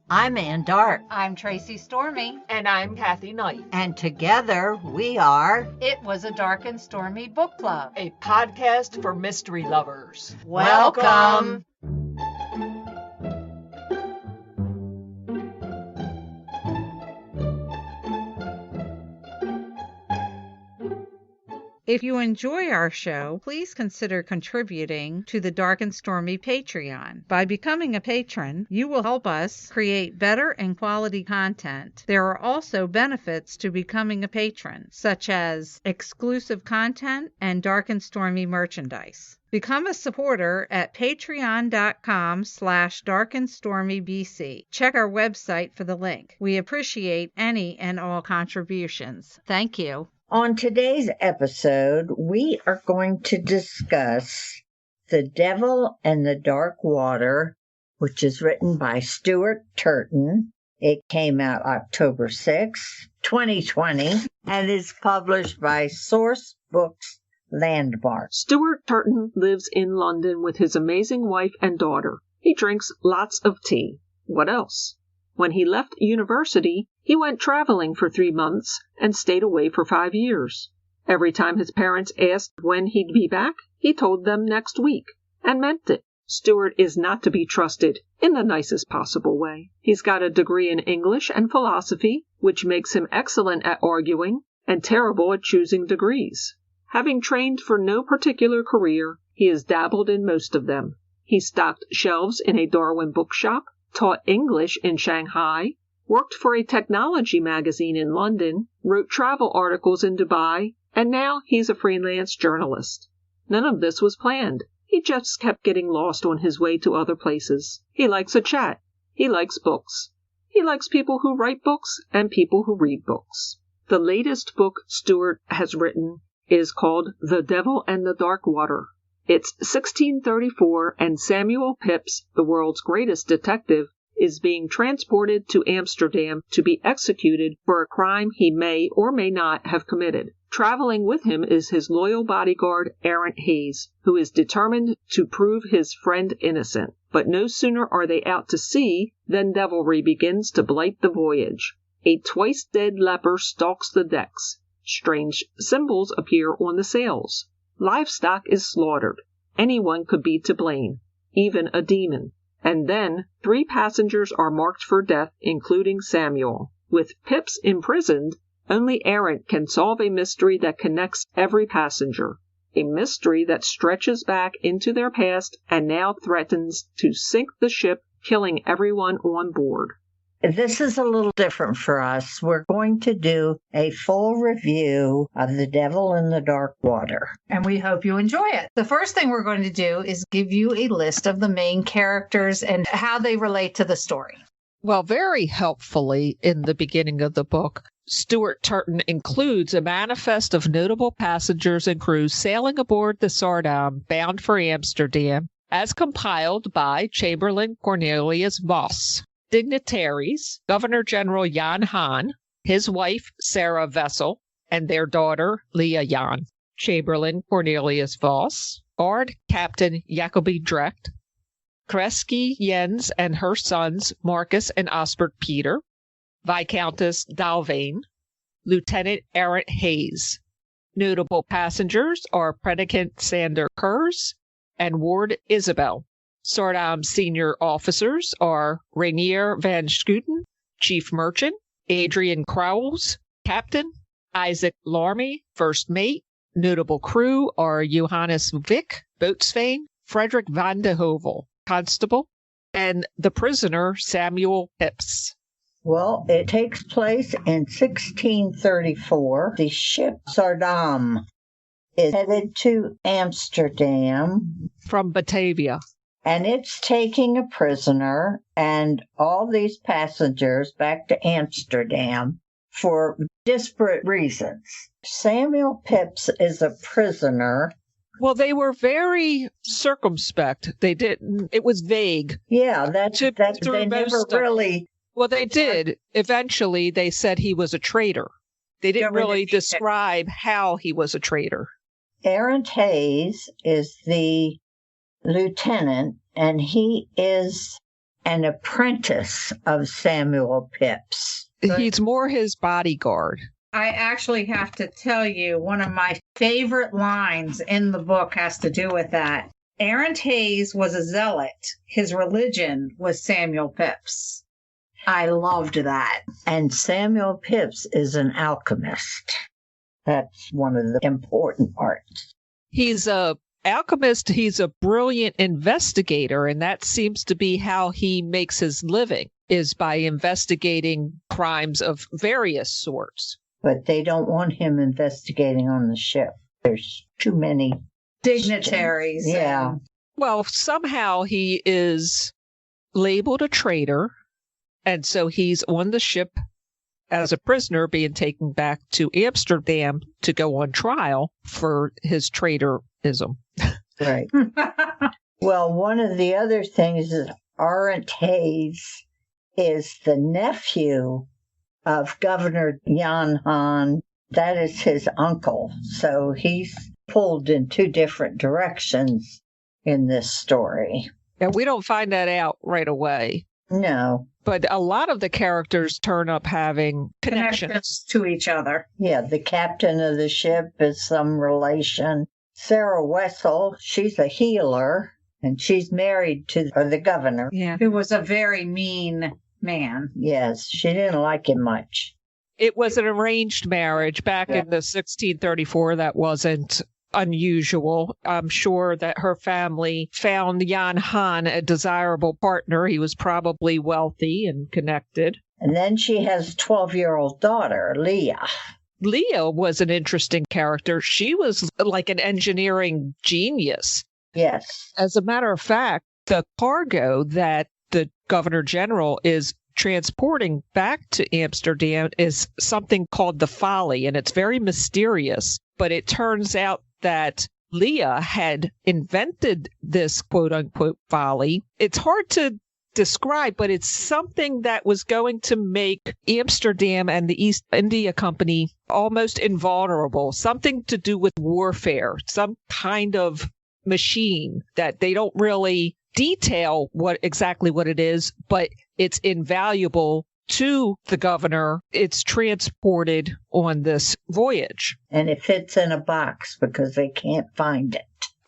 I'm Ann Dart. I'm Tracy Stormy. And I'm Kathy Knight. And together we are It Was a Dark and Stormy Book Club, a podcast for mystery lovers. Welcome. If you enjoy our show, please consider contributing to the Dark and Stormy Patreon. By becoming a patron, you will help us create better and quality content. There are also benefits to becoming a patron, such as exclusive content and Dark and Stormy merchandise. Become a supporter at patreon.com/darkandstormybc. Check our website for the link. We appreciate any and all contributions. Thank you. On today's episode, we are going to discuss The Devil and the Dark Water, which is written by Stuart Turton. It came out October 6, 2020, and is published by Source Books Landmark. Stuart Turton lives in London with his amazing wife and daughter. He drinks lots of tea. What else? When he left university, he went traveling for 3 months and stayed away for 5 years. Every time his parents asked when he'd be back, he told them next week, and meant it. Stuart is not to be trusted in the nicest possible way. He's got a degree in English and philosophy, which makes him excellent at arguing and terrible at choosing degrees. Having trained for no particular career, he has dabbled in most of them. He stocked shelves in a Darwin bookshop, taught English in Shanghai, worked for a technology magazine in London, wrote travel articles in Dubai, and now he's a freelance journalist. None of this was planned. He just kept getting lost on his way to other places. He likes a chat. He likes books. He likes people who write books and people who read books. The latest book Stuart has written is called The Devil and the Dark Water. It's 1634, and Samuel Pepys, the world's greatest detective, is being transported to Amsterdam to be executed for a crime he may or may not have committed. Traveling with him is his loyal bodyguard, Errant Hayes, who is determined to prove his friend innocent. But no sooner are they out to sea than devilry begins to blight the voyage. A twice-dead leper stalks the decks. Strange symbols appear on the sails. Livestock is slaughtered. Anyone could be to blame, even a demon. And then 3 passengers are marked for death, including Samuel. With Pepys imprisoned, only Errant can solve a mystery that connects every passenger. A mystery that stretches back into their past and now threatens to sink the ship, killing everyone on board. This is a little different for us. We're going to do a full review of The Devil in the Dark Water. and we hope you enjoy it. The first thing we're going to do is give you a list of the main characters and how they relate to the story. Well, very helpfully in the beginning of the book, Stuart Turton includes a manifest of notable passengers and crews sailing aboard the Sardam bound for Amsterdam, as compiled by Chamberlain Cornelius Voss. Dignitaries, Governor General Jan Hahn, his wife Sarah Vessel, and their daughter Leah Jan. Chamberlain Cornelius Voss, Guard Captain Jacobi Drecht, Kreski Jens and her sons Marcus and Osbert Peter, Viscountess Dalvane, Lieutenant Errant Hayes. Notable passengers are Predicant Sander Kurz and Ward Isabel. Sardam senior officers are Rainier van Schooten, Chief Merchant, Adrian Crowles, Captain, Isaac Larmy, First Mate. Notable crew are Johannes Vick, Boatswain, Frederick van de Hovel, Constable, and the prisoner Samuel Pepys. Well, it takes place in 1634. The ship Sardam is headed to Amsterdam From Batavia. and it's taking a prisoner and all these passengers back to Amsterdam for disparate reasons. Samuel Pepys is a prisoner. Well, they were very circumspect. They didn't, it was vague. Yeah, that's through they never most of- really. Well, they did. Eventually, they said he was a traitor. They didn't really describe how he was a traitor. Errant Hayes is the lieutenant, and he is an apprentice of Samuel Pepys. He's more his bodyguard. I actually have to tell you, one of my favorite lines in the book has to do with that. Arent Hayes was a zealot. His religion was Samuel Pepys. I loved that. And Samuel Pepys is an alchemist. That's one of the important parts. He's a alchemist. He's a brilliant investigator, and that seems to be how he makes his living, is by investigating crimes of various sorts. But they don't want him investigating on the ship. There's too many dignitaries. Yeah. Well, somehow he is labeled a traitor, and so he's on the ship as a prisoner being taken back to Amsterdam to go on trial for his traitorism. Right. Well, one of the other things is Arent Hayes is the nephew of Governor Jan Han. That is his uncle. So he's pulled in two different directions in this story. And we don't find that out right away. No. But a lot of the characters turn up having connections to each other. Yeah, the captain of the ship is some relation. Sarah Wessel, she's a healer, and she's married to the governor. Yeah. Who was a very mean man. Yes, she didn't like him much. It was an arranged marriage back in the 1634. That wasn't unusual. I'm sure that her family found Jan Han a desirable partner. He was probably wealthy and connected. And then she has a 12-year-old daughter, Leah. Leah was an interesting character. She was like an engineering genius. Yes. As a matter of fact, the cargo that the Governor General is transporting back to Amsterdam is something called the Folly, and it's very mysterious. But it turns out that Leah had invented this quote-unquote folly. It's hard to describe, but it's something that was going to make Amsterdam and the East India Company almost invulnerable, something to do with warfare, some kind of machine that they don't really detail exactly what it is, but it's invaluable to the governor. It's transported on this voyage. And it fits in a box because they can't find it.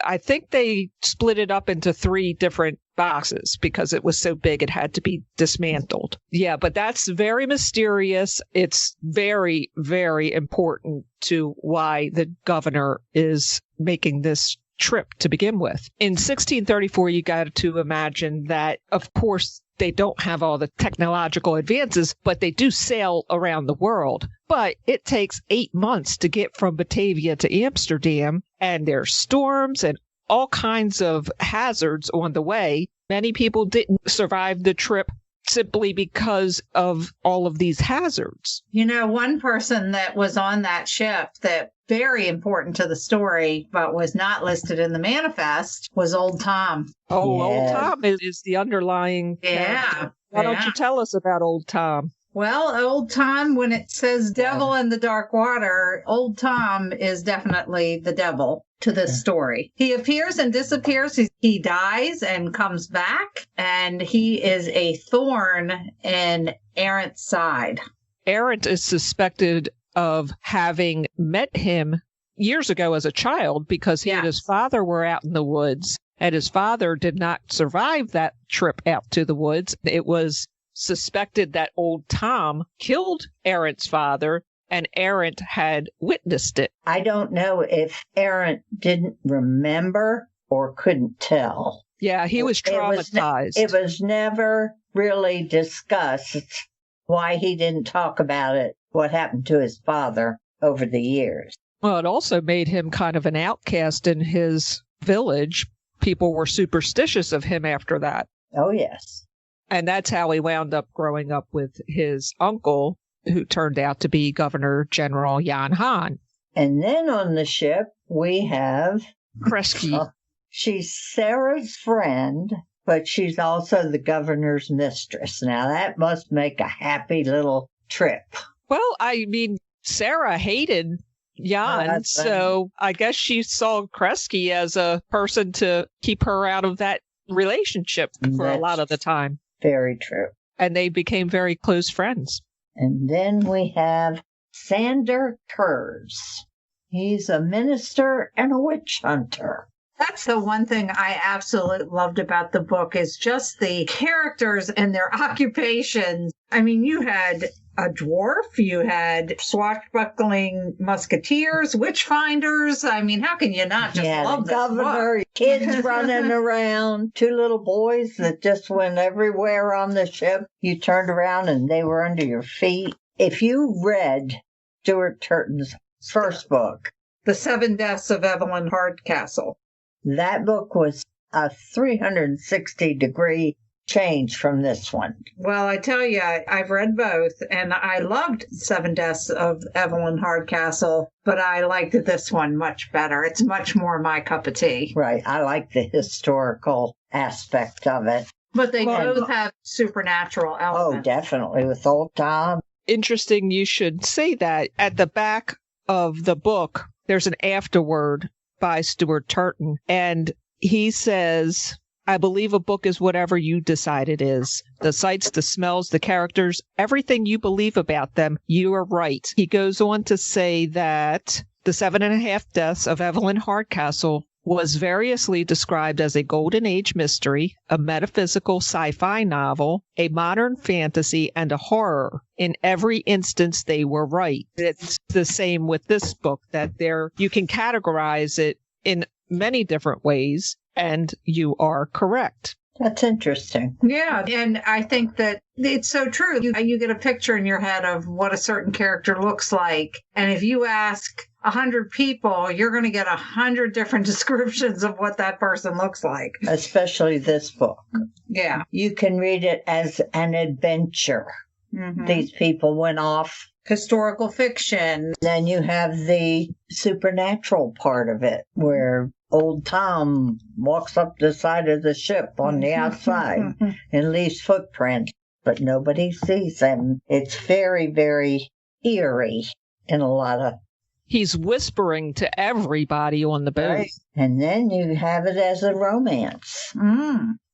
I think they split it up into 3 different boxes because it was so big it had to be dismantled. Yeah, but that's very mysterious. It's very, very important to why the governor is making this trip to begin with. In 1634, you got to imagine that, of course, they don't have all the technological advances, but they do sail around the world. But it takes 8 months to get from Batavia to Amsterdam, and there's storms and all kinds of hazards on the way. Many people didn't survive the trip simply because of all of these hazards. You know, one person that was on that ship that very important to the story, but was not listed in the manifest, was Old Tom. Oh, Old Tom is the underlying character. Why don't you tell us about Old Tom? Well, Old Tom, when it says devil in the dark water, Old Tom is definitely the devil to this story. He appears and disappears. He dies and comes back, and he is a thorn in Arent's side. Arent is suspected of having met him years ago as a child because he and his father were out in the woods, and his father did not survive that trip out to the woods. It was suspected that Old Tom killed Arent's father, and Arent had witnessed it. I don't know if Arent didn't remember or couldn't tell. Yeah, he was traumatized. It was never really discussed why he didn't talk about it, what happened to his father over the years. Well, it also made him kind of an outcast in his village. People were superstitious of him after that. Oh, yes. And that's how he wound up growing up with his uncle, who turned out to be Governor General Jan Han. And then on the ship, we have Kresge. She's Sarah's friend, but she's also the governor's mistress. Now, that must make a happy little trip. Well, I mean, Sarah hated Jan, so I guess she saw Kresge as a person to keep her out of that relationship for a lot of the time. Very true. And they became very close friends. And then we have Sander Kurz. He's a minister and a witch hunter. That's the one thing I absolutely loved about the book is just the characters and their occupations. I mean, you had a dwarf, you had swashbuckling musketeers, witch finders. I mean, how can you not just love the this governor, book? kids running around, 2 little boys that just went everywhere on the ship. You turned around and they were under your feet. If you read Stuart Turton's first book, The 7 Deaths of Evelyn Hardcastle, that book was a 360-degree change from this one. well, I tell you, I've read both, and I loved 7 Deaths of Evelyn Hardcastle, but I liked this one much better. It's much more my cup of tea. Right. I like the historical aspect of it. But they both have supernatural Oh, elements. definitely. With old Tom. Interesting you should say that. At the back of the book, there's an afterword by Stuart Turton, and he says, I believe a book is whatever you decide it is. The sights, the smells, the characters, everything you believe about them, you are right. He goes on to say that The 7.5 Deaths of Evelyn Hardcastle was variously described as a golden age mystery, a metaphysical sci-fi novel, a modern fantasy, and a horror. In every instance, they were right. It's the same with this book, that you can categorize it in many different ways, and you are correct. That's interesting. Yeah, and I think that it's so true. You get a picture in your head of what a certain character looks like, and if you ask 100 people, you're going to get 100 different descriptions of what that person looks like. Especially this book. Yeah. You can read it as an adventure. Mm-hmm. These people went off. Historical fiction. Then you have the supernatural part of it, where old Tom walks up the side of the ship on the outside and leaves footprints, but nobody sees him. It's very, very eerie in a lot of... He's whispering to everybody on the boat. Right. And then you have it as a romance.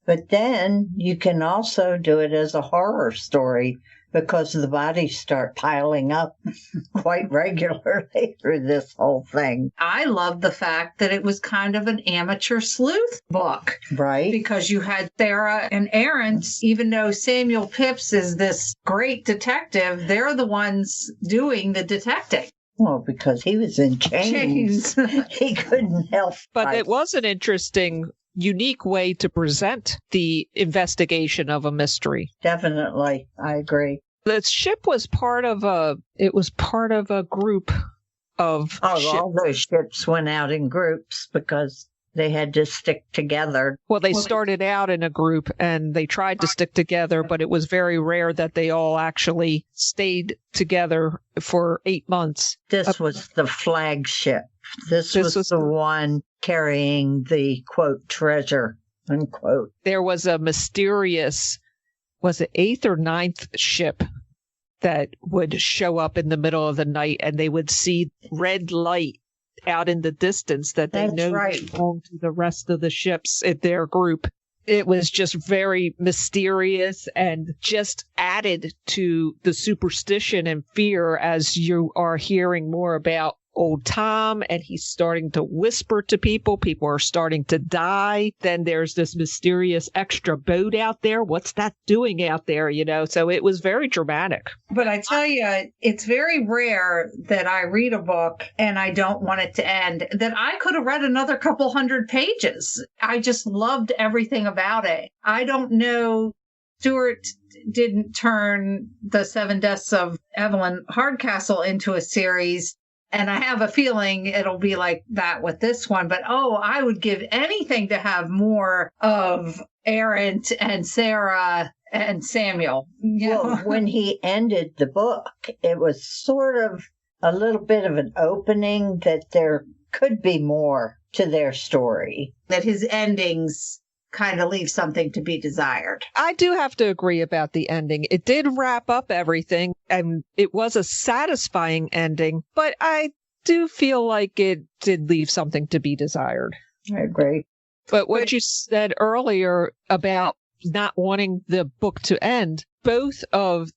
But then you can also do it as a horror story, because the bodies start piling up quite regularly through this whole thing. I love the fact that it was kind of an amateur sleuth book. Right. Because you had Sarah and Aaron, even though Samuel Pepys is this great detective, they're the ones doing the detecting. Well, because he was in chains. He couldn't help. But it was an interesting, unique way to present the investigation of a mystery. Definitely. I agree. The ship was part of a group of ships. All those ships went out in groups because they had to stick together. Well, they started out in a group and they tried to stick together, but it was very rare that they all actually stayed together for 8 months. This was the flagship. This was the one carrying the, quote, treasure, unquote. There was a mysterious, was it 8th or 9th ship that would show up in the middle of the night, and they would see red light out in the distance that they know belonged to the rest of the ships in their group. It was just very mysterious and just added to the superstition and fear as you are hearing more about old Tom, and he's starting to whisper to people. People are starting to die. Then there's this mysterious extra boat out there. What's that doing out there? So it was very dramatic. But I tell you, it's very rare that I read a book and I don't want it to end, that I could have read another couple 100 pages. I just loved everything about it. I don't know. Stuart didn't turn the 7 Deaths of Evelyn Hardcastle into a series. And I have a feeling it'll be like that with this one. But, I would give anything to have more of Aaron and Sarah and Samuel. Well, when he ended the book, it was sort of a little bit of an opening that there could be more to their story. That his endings kind of leave something to be desired. I do have to agree about the ending. It did wrap up everything, and it was a satisfying ending, but I do feel like it did leave something to be desired. I agree. But what you said earlier about not wanting the book to end, both of